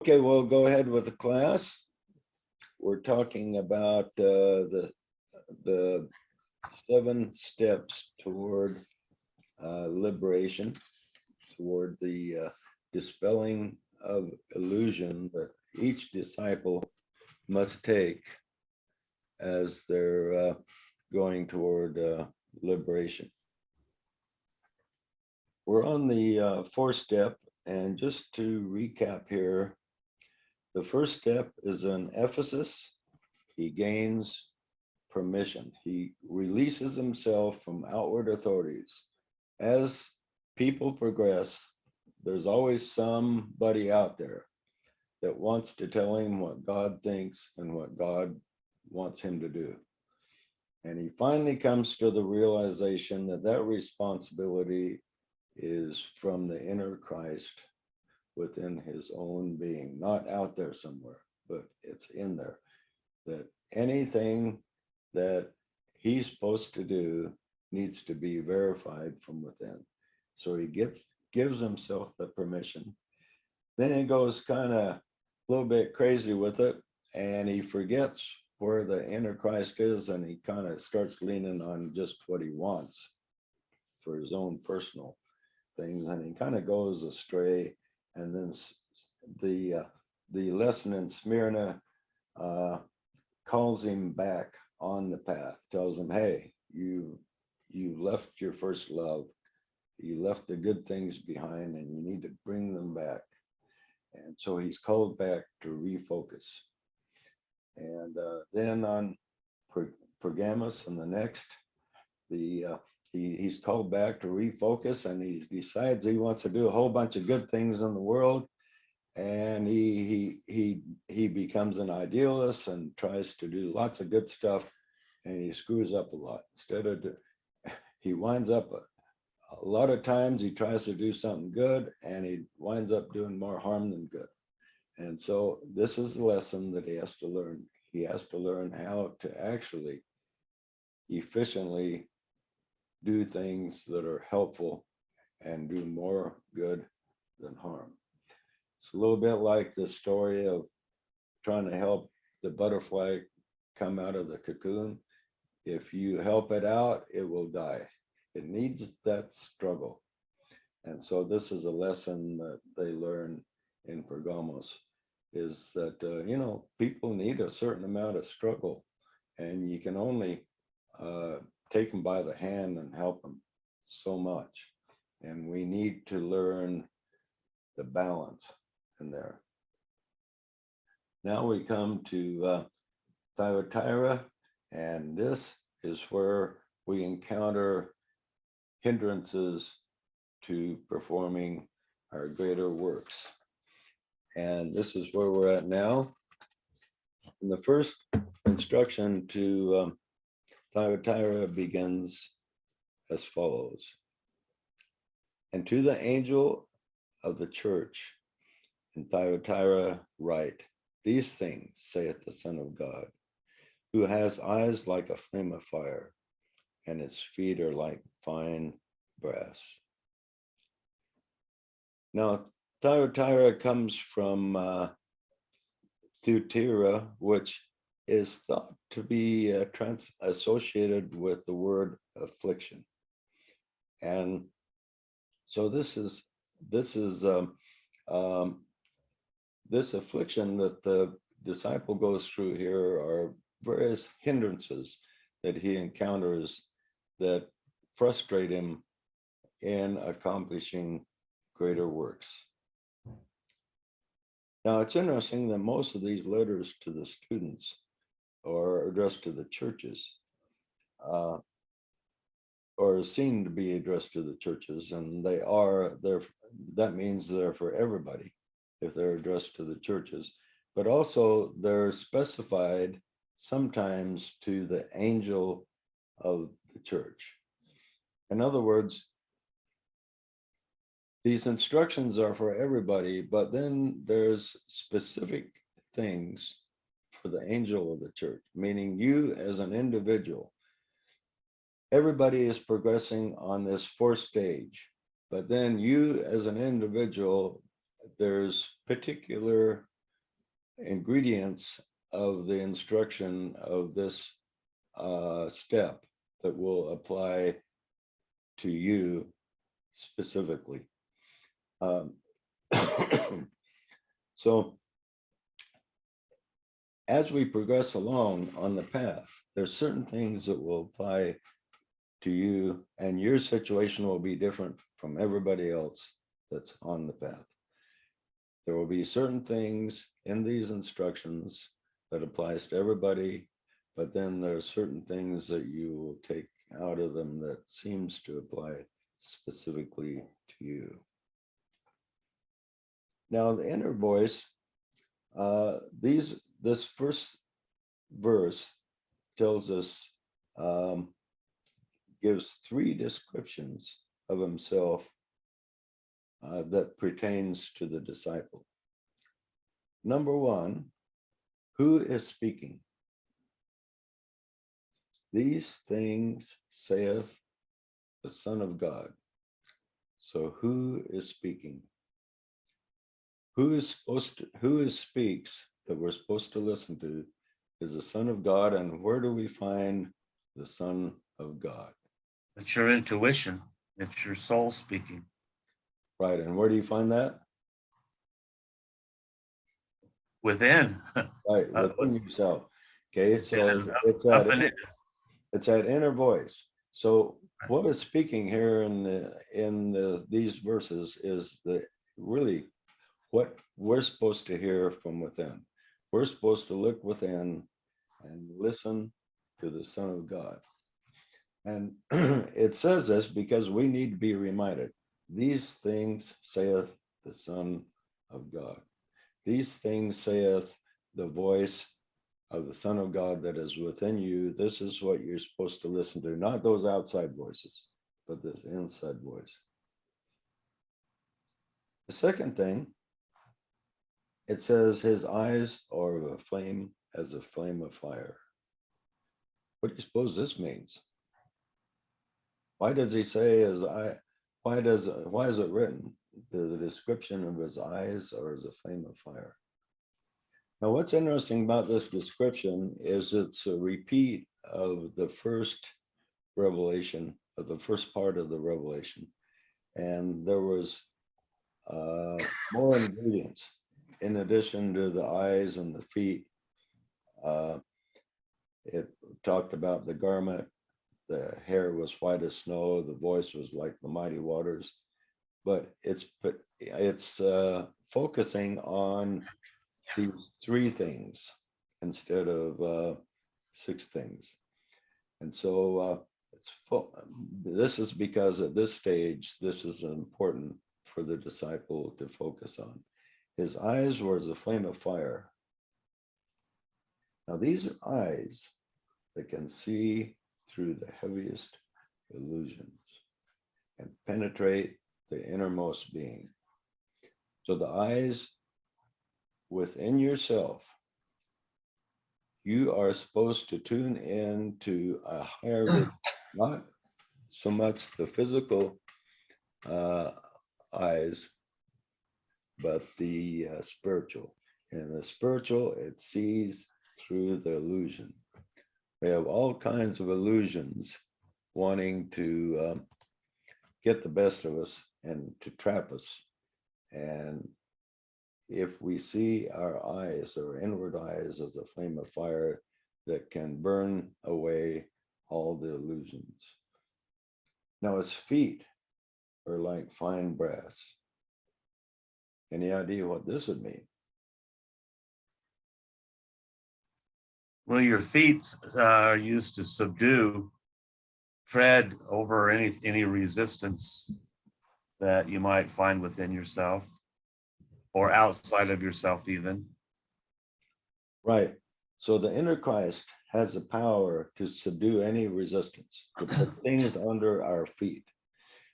Okay, we'll go ahead with the class. We're talking about the 7 steps toward liberation, toward the dispelling of illusion that each disciple must take as they're going toward liberation. We're on the 4th step, and just to recap here, the first step is in Ephesus. He gains permission. He releases himself from outward authorities. As people progress, there's always somebody out there that wants to tell him what God thinks and what God wants him to do. And he finally comes to the realization that that responsibility is from the inner Christ within his own being, not out there somewhere, but it's in there. That anything that he's supposed to do needs to be verified from within. So he gives himself the permission. Then he goes kind of a little bit crazy with it, and he forgets where the inner Christ is, and he kind of starts leaning on just what he wants for his own personal things, and he kind of goes astray. And then the lesson in Smyrna calls him back on the path, tells him, hey, you left your first love, you left the good things behind, and you need to bring them back. And so he's called back to refocus. And then on Pergamos and the next, he's called back to refocus, and he decides he wants to do a whole bunch of good things in the world. And he becomes an idealist and tries to do lots of good stuff, and he screws up a lot. He winds up a lot of times he tries to do something good, and he winds up doing more harm than good. And so this is the lesson that he has to learn. He has to learn how to actually efficiently do things that are helpful and do more good than harm. It's a little bit like the story of trying to help the butterfly come out of the cocoon. If you help it out, it will die. It needs that struggle. And so this is a lesson that they learn in Pergamos, is that, people need a certain amount of struggle, and you can only take them by the hand and help them so much. And we need to learn the balance in there. Now we come to Thyatira, and this is where we encounter hindrances to performing our greater works. And this is where we're at now. And the first instruction to Thyatira begins as follows. And to the angel of the church in Thyatira write, these things saith the Son of God, who has eyes like a flame of fire, and his feet are like fine brass. Now, Thyatira comes from Thuatira, which is thought to be associated with the word affliction. And so this affliction that the disciple goes through here are various hindrances that he encounters that frustrate him in accomplishing greater works. Now, it's interesting that most of these letters to the students are addressed to the churches, or seem to be addressed to the churches, and they are there. That means they're for everybody if they're addressed to the churches, but also they're specified sometimes to the angel of the church. In other words, these instructions are for everybody, but then there's specific things for the angel of the church, meaning you as an individual. Everybody is progressing on this 4th stage, but then you as an individual, there's particular ingredients of the instruction of this step that will apply to you specifically. So as we progress along on the path, there's certain things that will apply to you, and your situation will be different from everybody else that's on the path. There will be certain things in these instructions that applies to everybody, but then there are certain things that you will take out of them that seems to apply specifically to you. Now, the inner voice, this first verse tells us, gives 3 descriptions of himself that pertains to the disciple. Number 1, who is speaking? These things saith the Son of God. So who is speaking? Who speaks that we're supposed to listen to is the Son of God. And where do we find the Son of God? It's your intuition. It's your soul speaking. Right. And where do you find that? Within. Right, within yourself. Okay, so it's that inner voice. So what is speaking here in these verses is really what we're supposed to hear from within. We're supposed to look within and listen to the Son of God. And it says this because we need to be reminded. These things saith the Son of God. These things saith the voice of the Son of God that is within you. This is what you're supposed to listen to, not those outside voices, but this inside voice. The second thing, it says his eyes are of a flame as a flame of fire. What do you suppose this means? Why does he say his eye? Why is it written? The description of his eyes are as a flame of fire. Now, what's interesting about this description is it's a repeat of the first revelation, of the first part of the revelation. And there was more ingredients in addition to the eyes and the feet. It talked about the garment, the hair was white as snow, the voice was like the mighty waters. But it's focusing on these 3 things instead of 6 things. And so this is because at this stage, this is important for the disciple to focus on. His eyes were as a flame of fire. Now, these are eyes that can see through the heaviest illusions and penetrate the innermost being. So the eyes within yourself, you are supposed to tune in to a higher, not so much the physical eyes, but the spiritual. And the spiritual, it sees through the illusion. We have all kinds of illusions wanting to get the best of us and to trap us. And if we see our eyes, our inward eyes, as a flame of fire that can burn away all the illusions. Now, his feet are like fine brass. Any idea what this would mean? Well, your feet are used to subdue, tread over any resistance that you might find within yourself or outside of yourself even. Right. So the inner Christ has the power to subdue any resistance, to put things under our feet.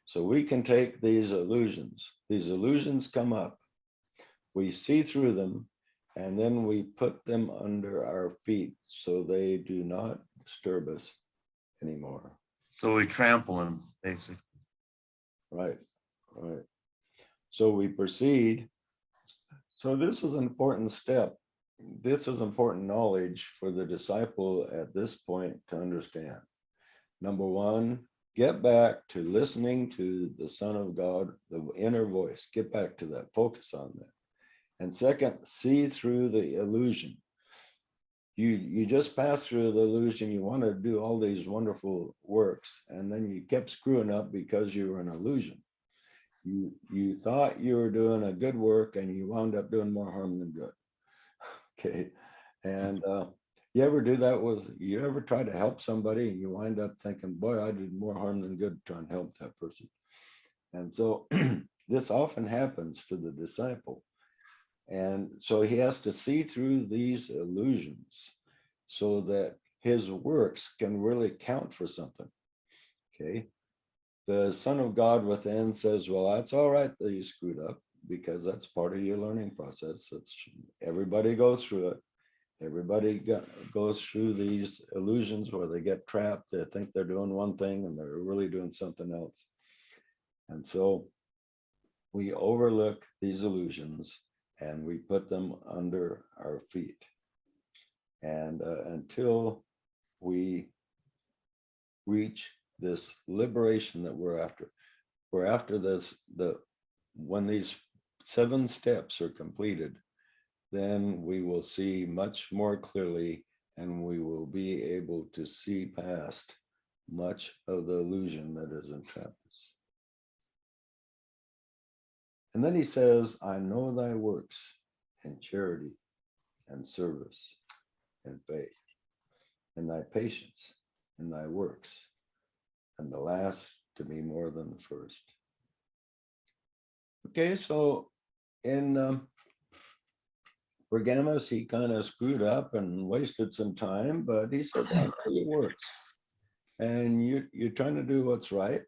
So we can take these illusions. These illusions come up. We see through them, and then we put them under our feet so they do not disturb us anymore. So we trample them, basically. Right, right. So we proceed. So this is an important step this is important knowledge for the disciple at this point to understand. Number one, get back to listening to the Son of God, the inner voice. Get back to that, focus on that. And second, see through the illusion. You just passed through the illusion. You want to do all these wonderful works, and then you kept screwing up because you were an illusion. You thought you were doing a good work, and you wound up doing more harm than good. Okay, and you ever do that with, you ever try to help somebody and you wind up thinking, boy, I did more harm than good trying to help that person. And so this often happens to the disciple. And so he has to see through these illusions so that his works can really count for something. Okay. The Son of God within says, well, that's all right that you screwed up, because that's part of your learning process. It's, everybody goes through it. Everybody goes through these illusions where they get trapped. They think they're doing one thing and they're really doing something else. And so we overlook these illusions and we put them under our feet. And until we reach this liberation that we're after this, when these 7 steps are completed, then we will see much more clearly, and we will be able to see past much of the illusion that has entrapped us. And then he says, I know thy works and charity and service and faith and thy patience and thy works, and the last to be more than the first. Okay, so in Pergamos, he kind of screwed up and wasted some time, but he said, I know your works. And you're trying to do what's right,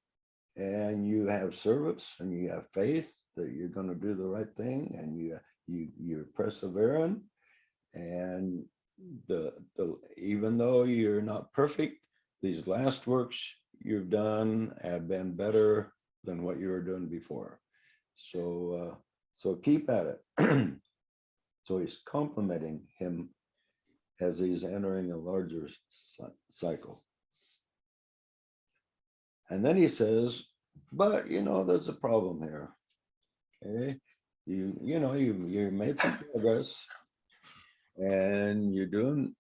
and you have service and you have faith that you're going to do the right thing, and you're persevering, and even though you're not perfect, these last works you've done have been better than what you were doing before. So keep at it. So he's complimenting him as he's entering a larger cycle. And then he says, but there's a problem here. Okay, you made some progress, and you're doing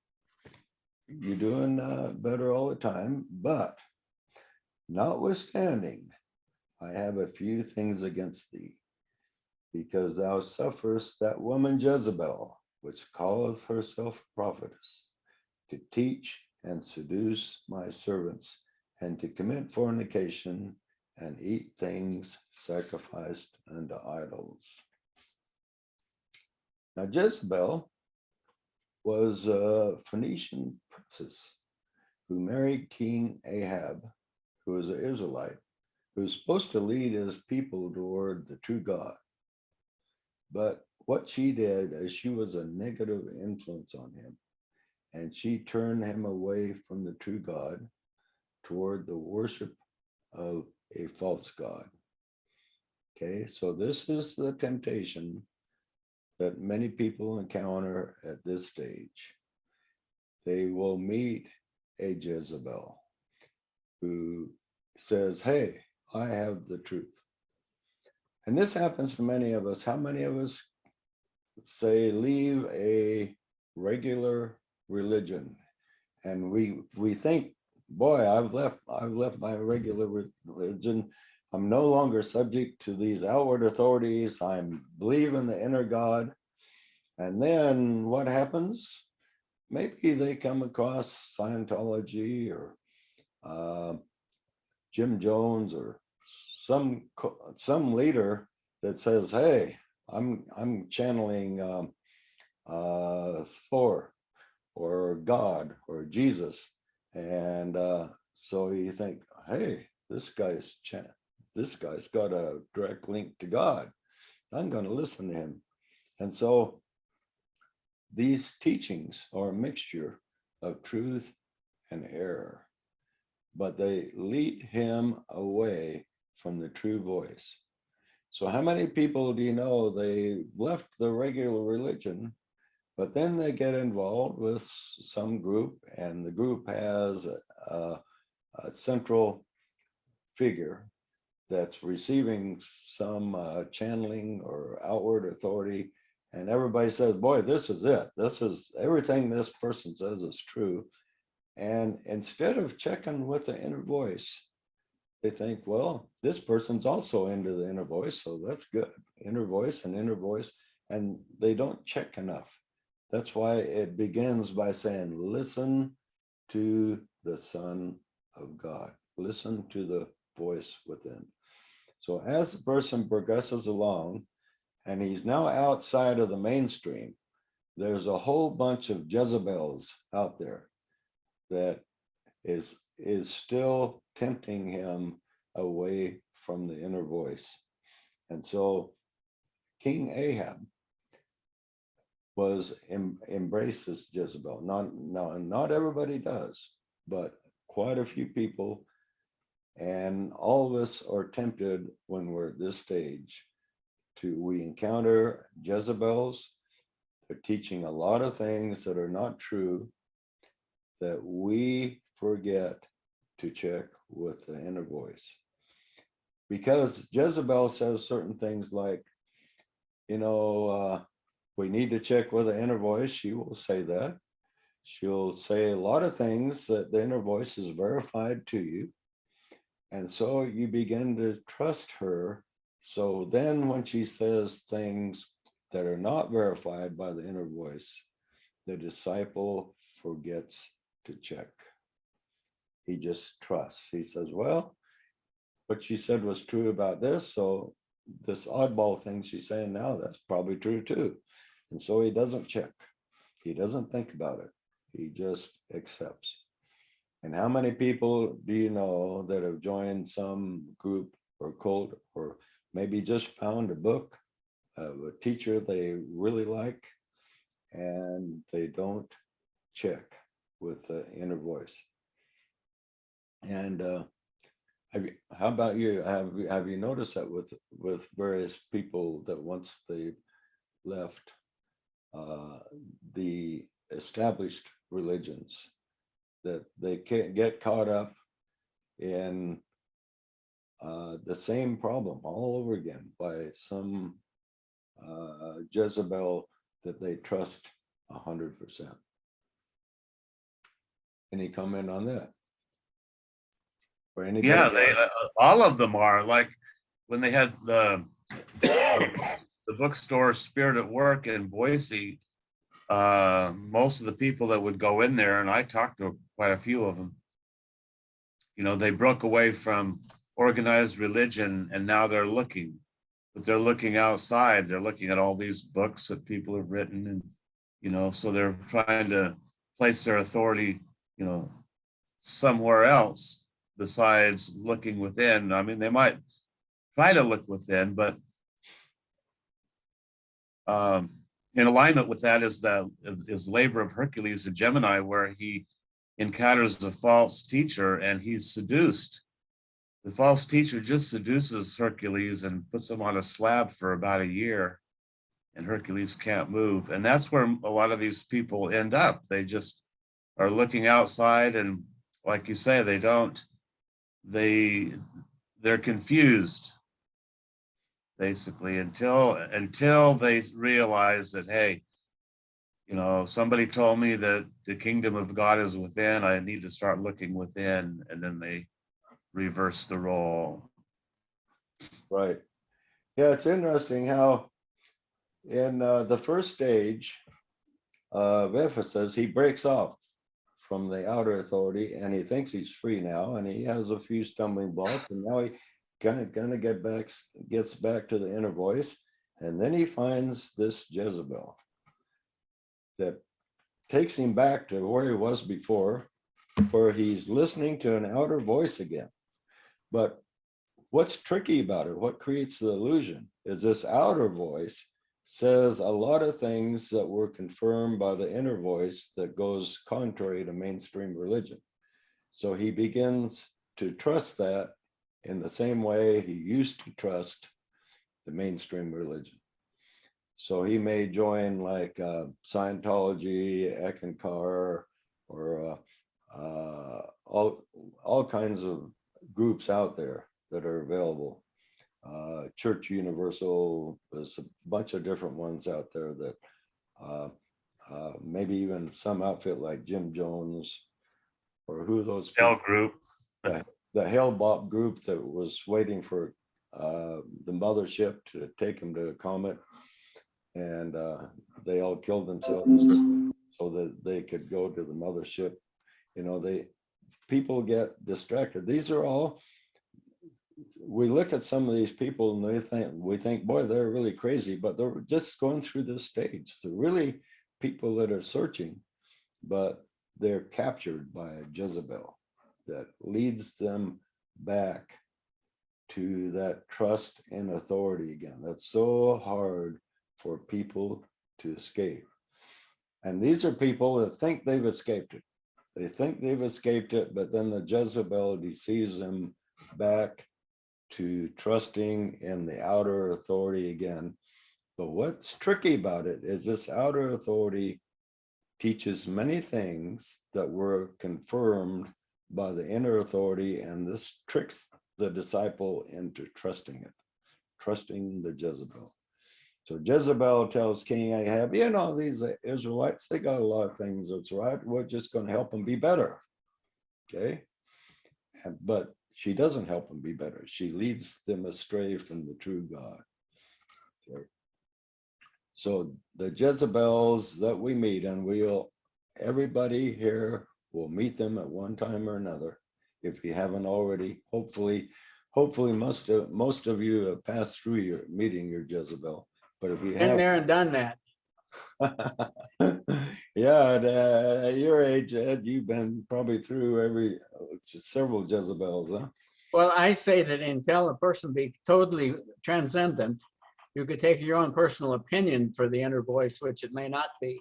better all the time. But notwithstanding, I have a few things against thee, because thou sufferest that woman Jezebel, which calleth herself prophetess, to teach and seduce my servants, and to commit fornication and eat things sacrificed unto idols. Now Jezebel was a Phoenician princess who married King Ahab, who was an Israelite, who was supposed to lead his people toward the true God. But what she did is she was a negative influence on him, and she turned him away from the true God toward the worship of a false God. Okay, so this is the temptation that many people encounter at this stage. They will meet a Jezebel who says, hey, I have the truth. And this happens to many of us. How many of us say leave a regular religion, and we think, boy, I've left my regular religion. I'm no longer subject to these outward authorities. I'm believing the inner God. And then what happens? Maybe they come across Scientology or Jim Jones or some leader that says, hey, I'm channeling Thor or God or Jesus. And so you think, hey, this guy's got a direct link to God. I'm going to listen to him. And so these teachings are a mixture of truth and error, but they lead him away from the true voice. So how many people do you know, they left the regular religion But then they get involved with some group, and the group has a central figure that's receiving some channeling or outward authority. And everybody says, boy, this is it. This is everything this person says is true. And instead of checking with the inner voice, they think, well, this person's also into the inner voice, so that's good. Inner voice and inner voice. And they don't check enough. That's why it begins by saying, listen to the Son of God. Listen to the voice within. So as the person progresses along, and he's now outside of the mainstream, there's a whole bunch of Jezebels out there that is still tempting him away from the inner voice. And so King Ahab embraces Jezebel. Not everybody does, but quite a few people. And all of us are tempted when we're at this stage we encounter Jezebels. They're teaching a lot of things that are not true, that we forget to check with the inner voice. Because Jezebel says certain things like, we need to check with the inner voice. She will say that. She'll say a lot of things that the inner voice is verified to you. And so you begin to trust her. So then when she says things that are not verified by the inner voice, the disciple forgets to check. He just trusts. He says, well, what she said was true about this. So this oddball thing she's saying now, that's probably true too. And so he doesn't check. He doesn't think about it. He just accepts. And how many people do you know that have joined some group or cult, or maybe just found a book of a teacher they really like, and they don't check with the inner voice? And how about you? Have you noticed that with various people that once they left the established religions, that they can't get caught up in the same problem all over again by some Jezebel that they trust 100%? Any comment on that? Or anybody? Yeah, they all of them are like when they had the bookstore Spirit at Work in Boise. Most of the people that would go in there, and I talked to quite a few of them, they broke away from organized religion, and now they're looking, but they're looking outside. They're looking at all these books that people have written, and so they're trying to place their authority, somewhere else besides looking within. I mean, they might try to look within, but in alignment with that is Labor of Hercules in Gemini, where he encounters a false teacher and he's seduced. The false teacher just seduces Hercules and puts him on a slab for about a year, and Hercules can't move. And that's where a lot of these people end up. They just are looking outside, and like you say, they're confused basically until they realize that, hey, somebody told me that the kingdom of God is within. I need to start looking within, and then they reverse the role. Right. Yeah, it's interesting how in the first stage of Ephesus, he breaks off from the outer authority, and he thinks he's free now, and he has a few stumbling blocks, and now he kind of gets back to the inner voice, and then he finds this Jezebel that takes him back to where he was before, where he's listening to an outer voice again. But what's tricky about it, what creates the illusion, is this outer voice says a lot of things that were confirmed by the inner voice that goes contrary to mainstream religion. So he begins to trust that in the same way he used to trust the mainstream religion. So he may join like Scientology, Eckankar, or all kinds of groups out there that are available. Church Universal, there's a bunch of different ones out there that maybe even some outfit like Jim Jones, or who are those people? L group. The Hale-Bopp group that was waiting for the mothership to take him to a comet, and they all killed themselves so that they could go to the mothership. You know, people get distracted. These are all, we look at some of these people and we think, boy, they're really crazy, but they're just going through this stage. They're really people that are searching, but they're captured by a Jezebel that leads them back to that trust in authority again. That's so hard for people to escape. And these are people that think they've escaped it. They think they've escaped it, but then the Jezebel deceives them back to trusting in the outer authority again. But what's tricky about it is this outer authority teaches many things that were confirmed by the inner authority, and this tricks the disciple into trusting it, trusting the Jezebel. So Jezebel tells King Ahab, you know, these Israelites, they got a lot of things that's right. We're just going to help them be better. Okay. But she doesn't help them be better. She leads them astray from the true God. Okay. So the Jezebels that we meet, and everybody here will meet them at one time or another. If you haven't already, hopefully most of you have passed through meeting your Jezebel. But if you Been have there and done that. yeah, at your age, Ed, you've been probably through several Jezebels, huh? Well, I say that until a person be totally transcendent, you could take your own personal opinion for the inner voice, which it may not be.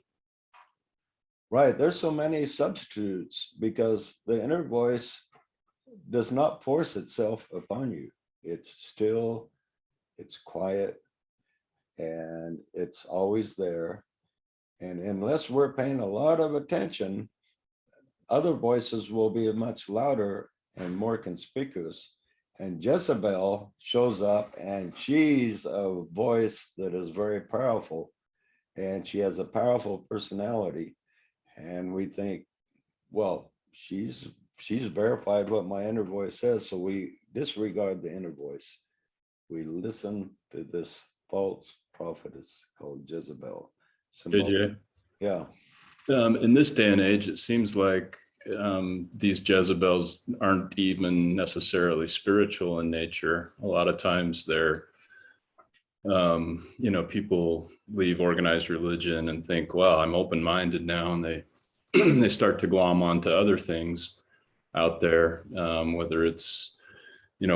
Right. There's so many substitutes because the inner voice does not force itself upon you. It's still, it's quiet, and it's always there. And unless we're paying a lot of attention, other voices will be much louder and more conspicuous. And Jezebel shows up, and she's a voice that is very powerful, and she has a powerful personality. And we think, well, she's verified what my inner voice says, so we disregard the inner voice. We listen to this false prophetess called Jezebel. JJ, Yeah. in this day and age, it seems like these Jezebels aren't even necessarily spiritual in nature. A lot of times they're, people leave organized religion and think, well, I'm open-minded now, and they they start to glom onto other things out there, whether it's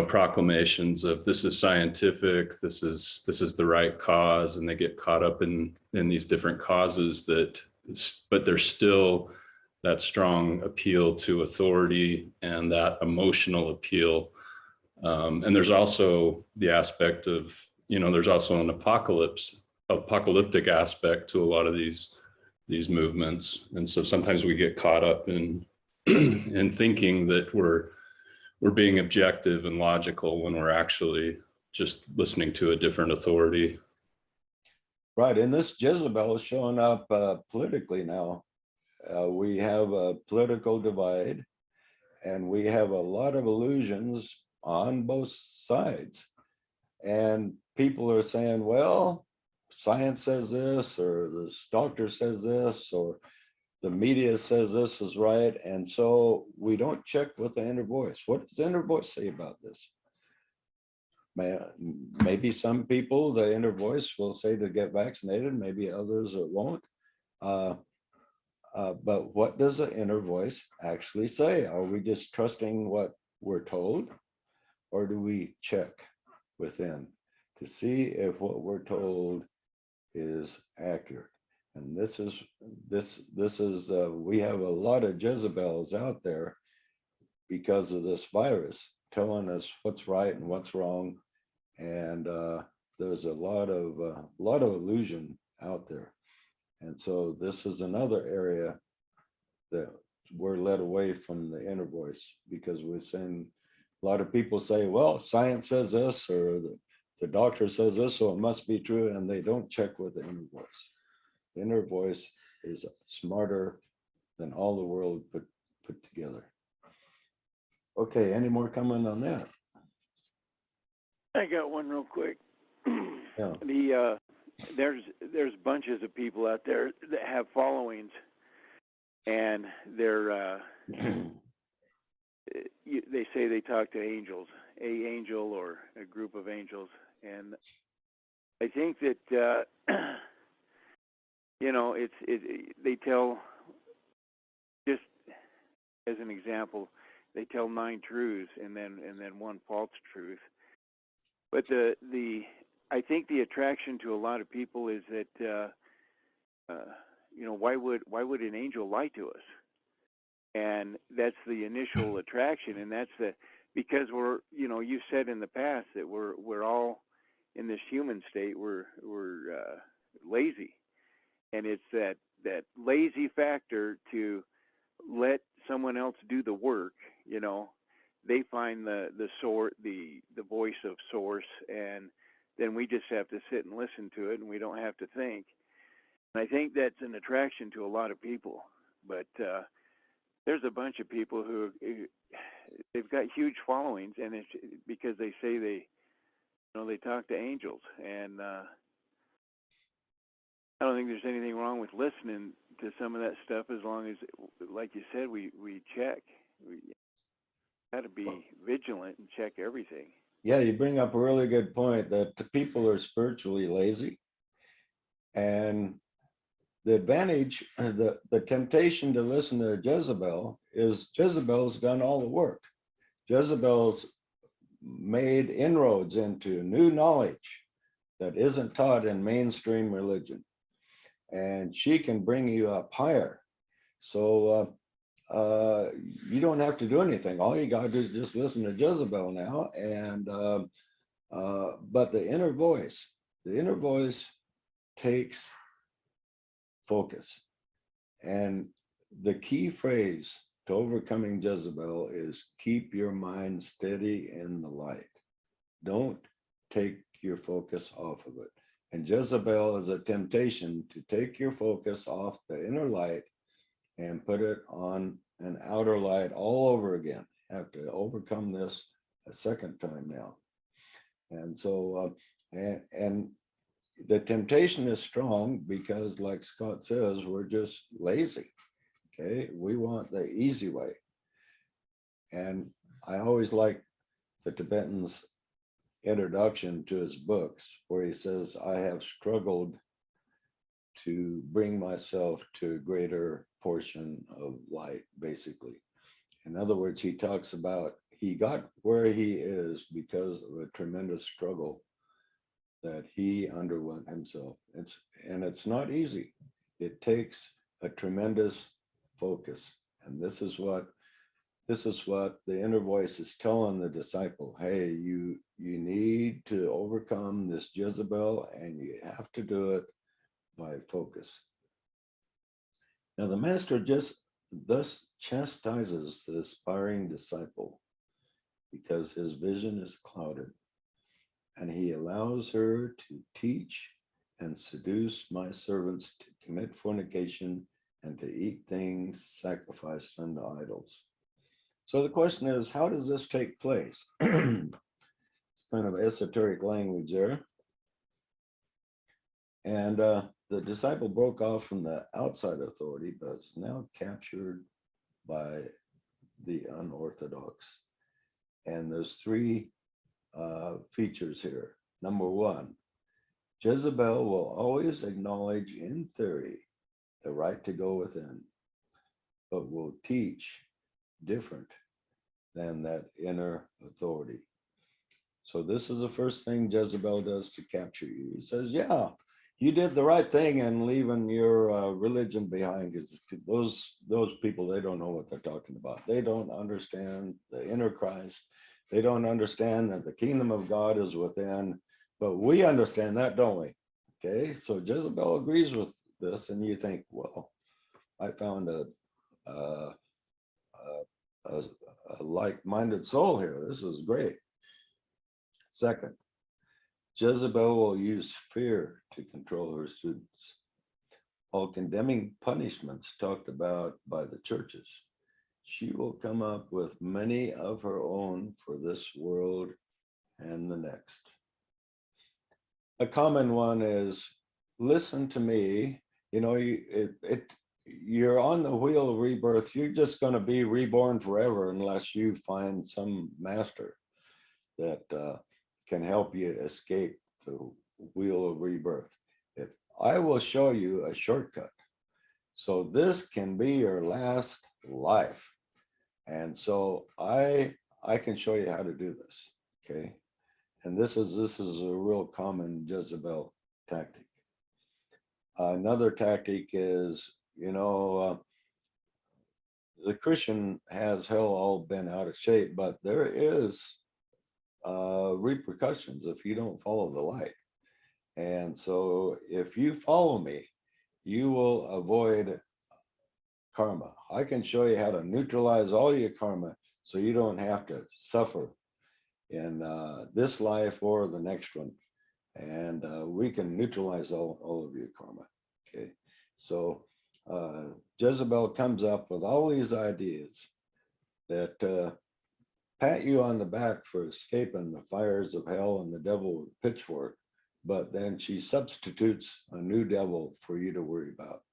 proclamations of this is scientific, this is the right cause, and they get caught up in these different causes but there's still that strong appeal to authority and that emotional appeal. And there's also the aspect of, there's also an apocalyptic aspect to a lot of these movements. And so sometimes we get caught up in in thinking that we're being objective and logical when we're actually just listening to a different authority. Right. And this Jezebel is showing up politically now. We have a political divide, and we have a lot of illusions on both sides. And people are saying, well, science says this, or this doctor says this, or the media says this is right. And so we don't check with the inner voice. What does the inner voice say about this? Maybe some people, the inner voice will say to get vaccinated, maybe others it won't. But what does the inner voice actually say? Are we just trusting what we're told, or do we check within to see if what we're told is accurate? And this is we have a lot of Jezebels out there because of this virus telling us what's right and what's wrong. And there's a lot of illusion out there. And so this is another area that we're led away from the inner voice, because we're saying, a lot of people say, well, science says this, or the doctor says this, so it must be true, and they don't check with the inner voice. The inner voice is smarter than all the world put together. Okay, any more comment on that? I got one real quick. Yeah. There's bunches of people out there that have followings, and they're they say they talk to angels, a angel or a group of angels, and I think that they tell, just as an example, they tell 9 truths and then one false truth. But I think the attraction to a lot of people is that why would an angel lie to us? And that's the initial attraction, and that's because we're, you said in the past that we're all in this human state, we're lazy, and it's that lazy factor to let someone else do the work. They find the voice of source, and then we just have to sit and listen to it, and we don't have to think. And I think that's an attraction to a lot of people. But there's a bunch of people who they've got huge followings, and it's because they say they talk to angels, and I don't think there's anything wrong with listening to some of that stuff, as long as, like you said, we check. We got to be vigilant and check everything. Yeah, you bring up a really good point, that the people are spiritually lazy, and the advantage, the temptation to listen to Jezebel is Jezebel's done all the work. Jezebel's made inroads into new knowledge that isn't taught in mainstream religion, and she can bring you up higher. So you don't have to do anything. All you got to do is just listen to Jezebel now. And but the inner voice takes focus. And the key phrase to overcoming Jezebel is keep your mind steady in the light. Don't take your focus off of it. And Jezebel is a temptation to take your focus off the inner light and put it on an outer light all over again. Have to overcome this a second time now. And so, and the temptation is strong because, like Scott says, we're just lazy. Okay, we want the easy way. And I always like the Tibetan's introduction to his books, where he says, I have struggled to bring myself to a greater portion of light, basically. In other words, he talks about he got where he is because of a tremendous struggle that he underwent himself. It's not easy. It takes a tremendous focus. And this is what the inner voice is telling the disciple. Hey, you need to overcome this Jezebel, and you have to do it by focus. Now, the master just thus chastises the aspiring disciple because his vision is clouded, and he allows her to teach and seduce my servants to commit fornication and to eat things sacrificed unto idols. So the question is, how does this take place? It's kind of esoteric language there. And the disciple broke off from the outside authority, but is now captured by the unorthodox. And there's 3 features here. Number 1, Jezebel will always acknowledge in theory the right to go within, but will teach different than that inner authority. So this is the first thing Jezebel does to capture you. He says, yeah, you did the right thing in leaving your religion behind. Those people, they don't know what they're talking about. They don't understand the inner Christ. They don't understand that the kingdom of God is within. But we understand that, don't we? Okay, so Jezebel agrees with this, and you think, well, I found a like-minded soul here. This is great. Second, Jezebel will use fear to control her students. While condemning punishments talked about by the churches, she will come up with many of her own for this world and the next. A common one is, listen to me. You know, you're on the wheel of rebirth. You're just going to be reborn forever unless you find some master that can help you escape the wheel of rebirth. If I will show you a shortcut, so this can be your last life. And so I can show you how to do this. Okay. And this is a real common Jezebel tactic. Another tactic is, you know, the Christian has hell all been out of shape, but there is repercussions if you don't follow the light. And so if you follow me, you will avoid karma. I can show you how to neutralize all your karma so you don't have to suffer in this life or the next one. And we can neutralize all of your karma. Okay, so Jezebel comes up with all these ideas that pat you on the back for escaping the fires of hell and the devil with a pitchfork, but then she substitutes a new devil for you to worry about.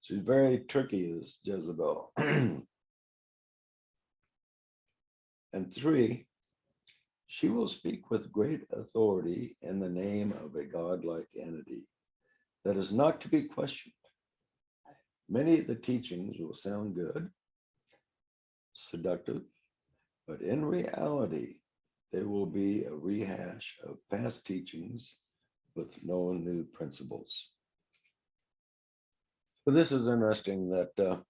She's very tricky, this Jezebel. And three, she will speak with great authority in the name of a godlike entity that is not to be questioned. Many of the teachings will sound good, seductive, but in reality, they will be a rehash of past teachings with no new principles. So this is interesting that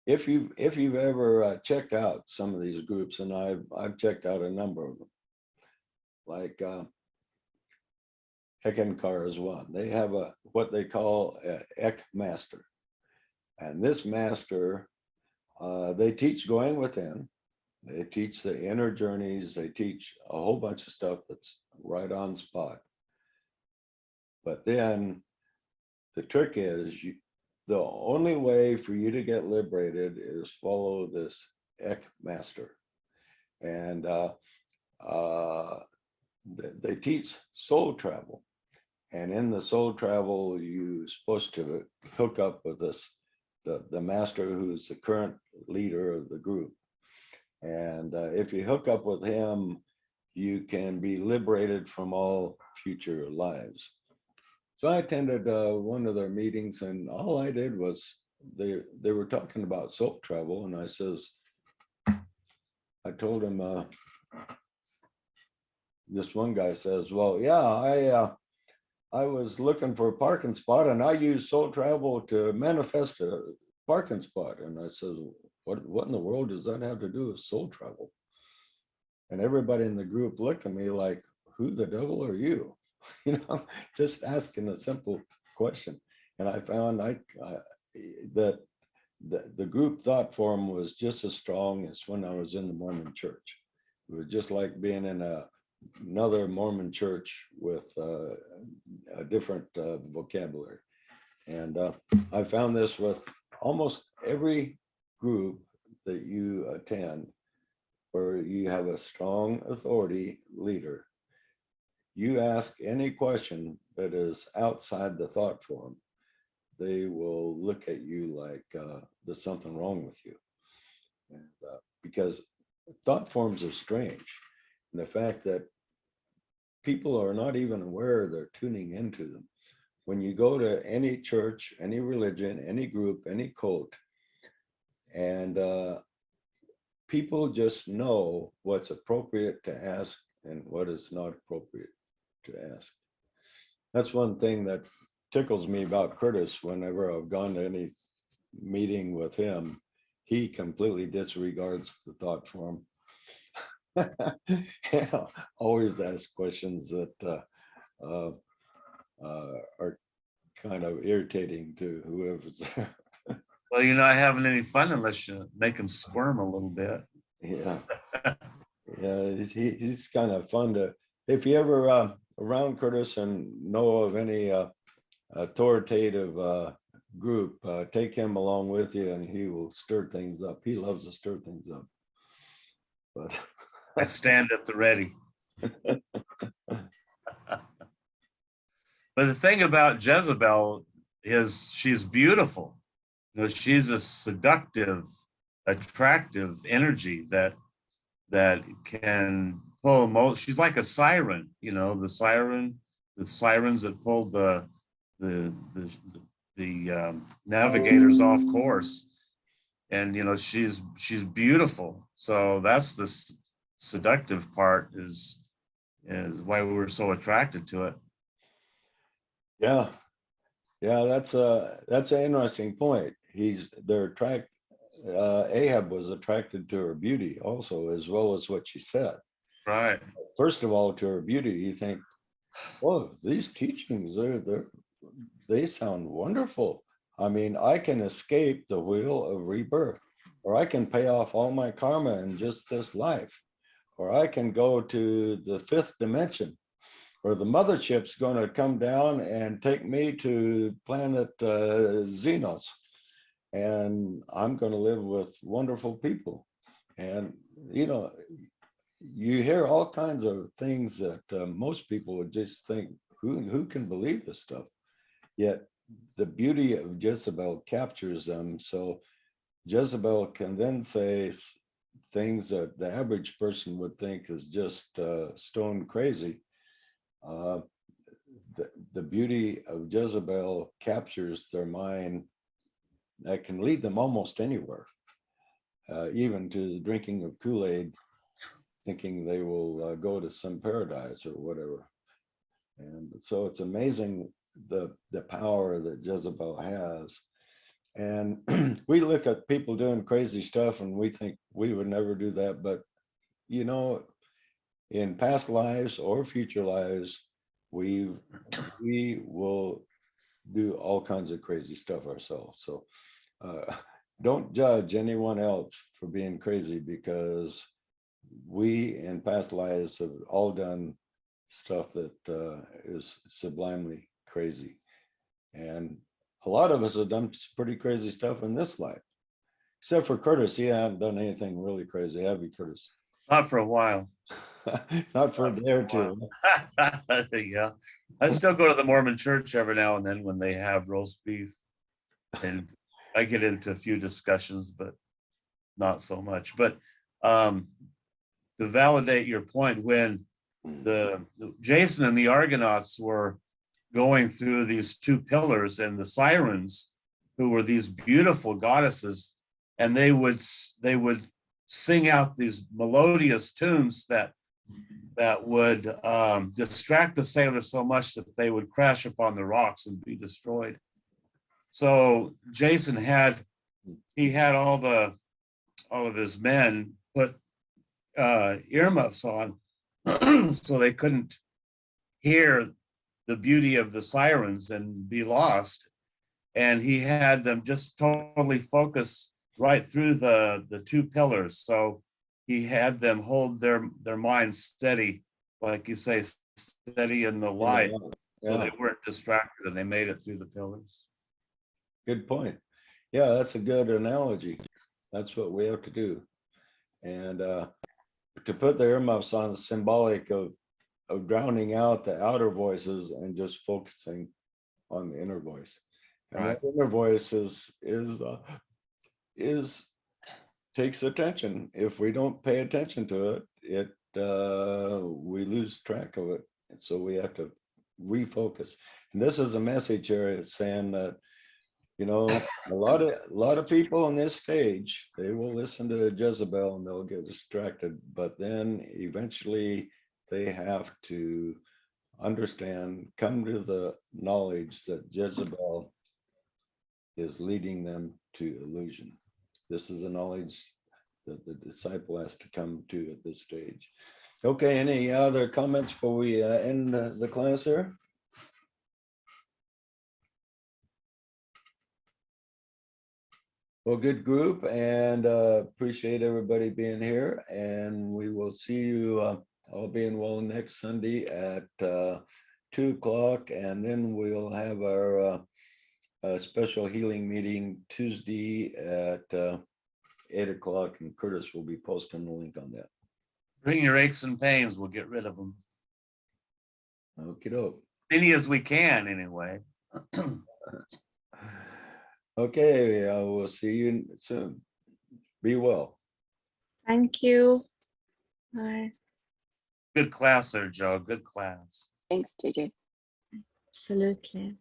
if you've ever checked out some of these groups, and I've checked out a number of them, like Eckankar is one. They have what they call an Ek master, and this master they teach going within. They teach the inner journeys. They teach a whole bunch of stuff that's right on spot. But then the trick is the only way for you to get liberated is follow this Ek master. And they teach soul travel. And in the soul travel, you're supposed to hook up with the master who's the current leader of the group. And if you hook up with him, you can be liberated from all future lives. So I attended one of their meetings, and all I did was they were talking about soul travel, and I told him, this one guy says, well, yeah, I was looking for a parking spot, and I used soul travel to manifest a parking spot. And I said, what in the world does that have to do with soul travel? And everybody in the group looked at me like, who the devil are you? You know, just asking a simple question. And I found that the group thought form was just as strong as when I was in the Mormon church. It was just like being in another Mormon church with a different vocabulary. And I found this with almost every group that you attend, where you have a strong authority leader. You ask any question that is outside the thought form, they will look at you like there's something wrong with you. And, because thought forms are strange. And the fact that people are not even aware they're tuning into them. When you go to any church, any religion, any group, any cult, and people just know what's appropriate to ask and what is not appropriate to ask. That's one thing that tickles me about Curtis. Whenever I've gone to any meeting with him, he completely disregards the thought form. You know, always ask questions that are kind of irritating to whoever's there. Well, you're not having any fun unless you make them squirm a little bit. Yeah, yeah, he's kind of fun to. If you ever around Curtis and know of any authoritative group, take him along with you, and he will stir things up. He loves to stir things up. But I stand at the ready. But the thing about Jezebel is she's beautiful. You know, she's a seductive, attractive energy that can pull most. She's like a siren, you know, the sirens that pulled the navigators off course. And you know, she's beautiful. So that's the seductive part is why we were so attracted to it. yeah, that's an interesting point. Ahab was attracted to her beauty also, as well as what she said. Right. First of all, to her beauty, you think, oh, these teachings, they sound wonderful. I mean, I can escape the wheel of rebirth, or I can pay off all my karma in just this life, or I can go to the fifth dimension, or the mothership's going to come down and take me to planet Xenos, and I'm going to live with wonderful people. And, you know, you hear all kinds of things that most people would just think, who can believe this stuff? Yet the beauty of Jezebel captures them. So Jezebel can then say things that the average person would think is just stone crazy. The beauty of Jezebel captures their mind that can lead them almost anywhere, even to the drinking of Kool-Aid, thinking they will go to some paradise or whatever. And so it's amazing the power that Jezebel has. And we look at people doing crazy stuff and we think we would never do that. But, you know, in past lives or future lives, we will do all kinds of crazy stuff ourselves. So don't judge anyone else for being crazy, because we in past lives have all done stuff that is sublimely crazy. And a lot of us have done some pretty crazy stuff in this life, except for Curtis. He hasn't done anything really crazy, have you, Curtis? Not for a while. Not for a day or two. Yeah. I still go to the Mormon church every now and then when they have roast beef. And I get into a few discussions, but not so much. But to validate your point, when the Jason and the Argonauts were going through these two pillars, and the sirens, who were these beautiful goddesses, and they would sing out these melodious tunes that would distract the sailors so much that they would crash upon the rocks and be destroyed. So Jason had all of his men put earmuffs on so they couldn't hear the beauty of the sirens and be lost. And he had them just totally focus right through the two pillars. So he had them hold their minds steady, like you say, steady in the light, so they weren't distracted and they made it through the pillars. Good point. Yeah, that's a good analogy. That's what we have to do. And to put the earmuffs on is symbolic of drowning out the outer voices and just focusing on the inner voice. And Right. that inner voice is takes attention. If we don't pay attention to it, we lose track of it. And so we have to refocus. And this is a message here. It's saying that, you know, a lot of people on this stage, they will listen to Jezebel and they'll get distracted, but then eventually they have to understand, come to the knowledge that Jezebel is leading them to illusion. this is the knowledge that the disciple has to come to at this stage. Okay, any other comments before we end the class here? Well, good group, and appreciate everybody being here, and we will see you all being well next Sunday at 2 o'clock, and then we'll have our special healing meeting Tuesday at 8 o'clock, and Curtis will be posting the link on that. Bring your aches and pains, we'll get rid of them. Okie doke. Many as we can, anyway. Okay, I will see you soon. Be well. Thank you. Bye. Good class there, Joe. Good class. Thanks, JJ. Absolutely.